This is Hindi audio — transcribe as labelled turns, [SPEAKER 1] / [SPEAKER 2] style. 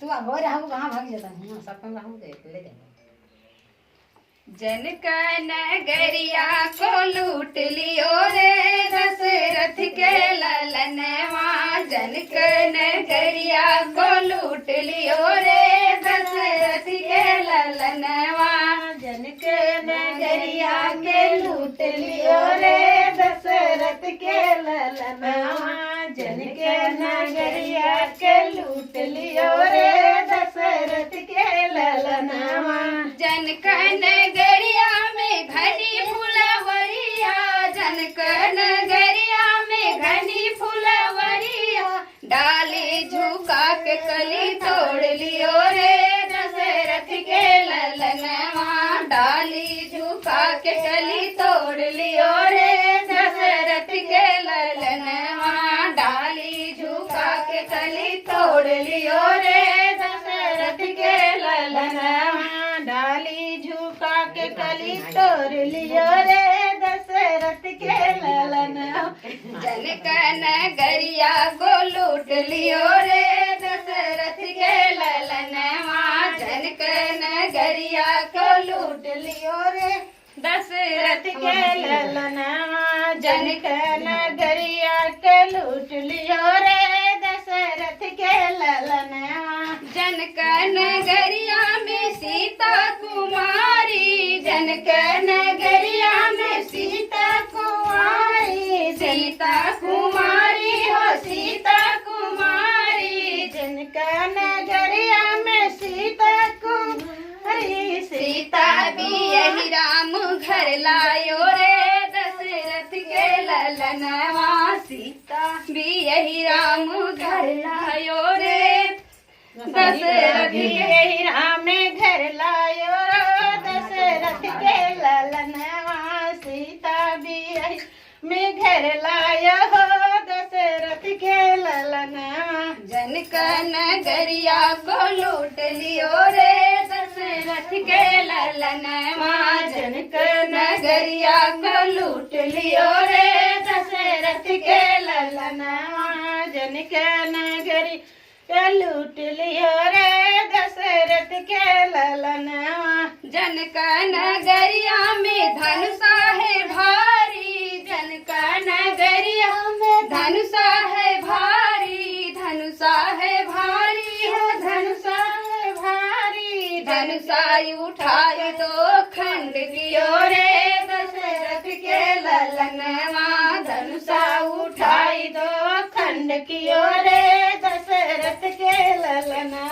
[SPEAKER 1] तू अगोर रहू कहाँ भाग जाता है ना सब कम रहू दे ले दे।
[SPEAKER 2] जनका नगरिया को लूट लियो रे दशरथ के ललनवा। जनका नगरिया को लूट लियो रे दशरथ के ललनवा।
[SPEAKER 3] जनका नगरिया के लूट लियो रे दशरथ के ललनवा। जनका नगरिया के लूट लियो रे दशरथ के ललनवा।
[SPEAKER 2] जनका नगरिया में घनी फुलवरिया। जनका नगरिया में घनी फुलवरिया। डाली झुका के कली तोड़ लियो रे दशरथ के ललनवा। डाली झुका के कली तोड़ लियो रे दशरथ के ललनवा। डाली झुका के कली तोड़ लियो रे दशरथ के ललनवा।
[SPEAKER 3] डाली झुका के कली तोड़ लियो रे दशरथ के ललनवा।
[SPEAKER 2] जनका नगरिया को लूट लियो रे दशरथ के ललनवा। जनका नगरिया को लूट लियो रे दशरथ के ललनवा।
[SPEAKER 3] जनका नगरिया के लूट लियो रे दशरथ के ललनवा।
[SPEAKER 2] जनका नगरिया में सीता कुमारी। जनका नगरिया में सीता कुमारी। सीता कुमारी हो सीता कुमारी।
[SPEAKER 3] जनका नगरिया में सीता कुमारी।
[SPEAKER 2] सीता भी यही राम घर लायो रे दशरथ के ललनवा। सीता भी यही राम घर लायो रे दशरथ
[SPEAKER 3] यही राम घर लायो दशरथ के ललनवा। सीता भी यही में घर लायो दशरथ के ललनवा।
[SPEAKER 2] जनका नगरिया को लूट लियो रे दशरथ के ललनवा। जनका नगरिया को लूट लियो रे दशरथ के ललनवा।
[SPEAKER 3] जनका नगरी के लूट लियो रे दशरथ के ललनवा।
[SPEAKER 2] जनका नगरिया में धनुषा है भारी। जनका नगरिया में धनुषा है भारी। धनुषा है भारी हो धनुषा है भारी। धनुषा उठाई दो खंड कियो रे दशरथ के ललनवा। धनुषा उठाई दो
[SPEAKER 3] खंड कियो रे दशरथ के ललनवा।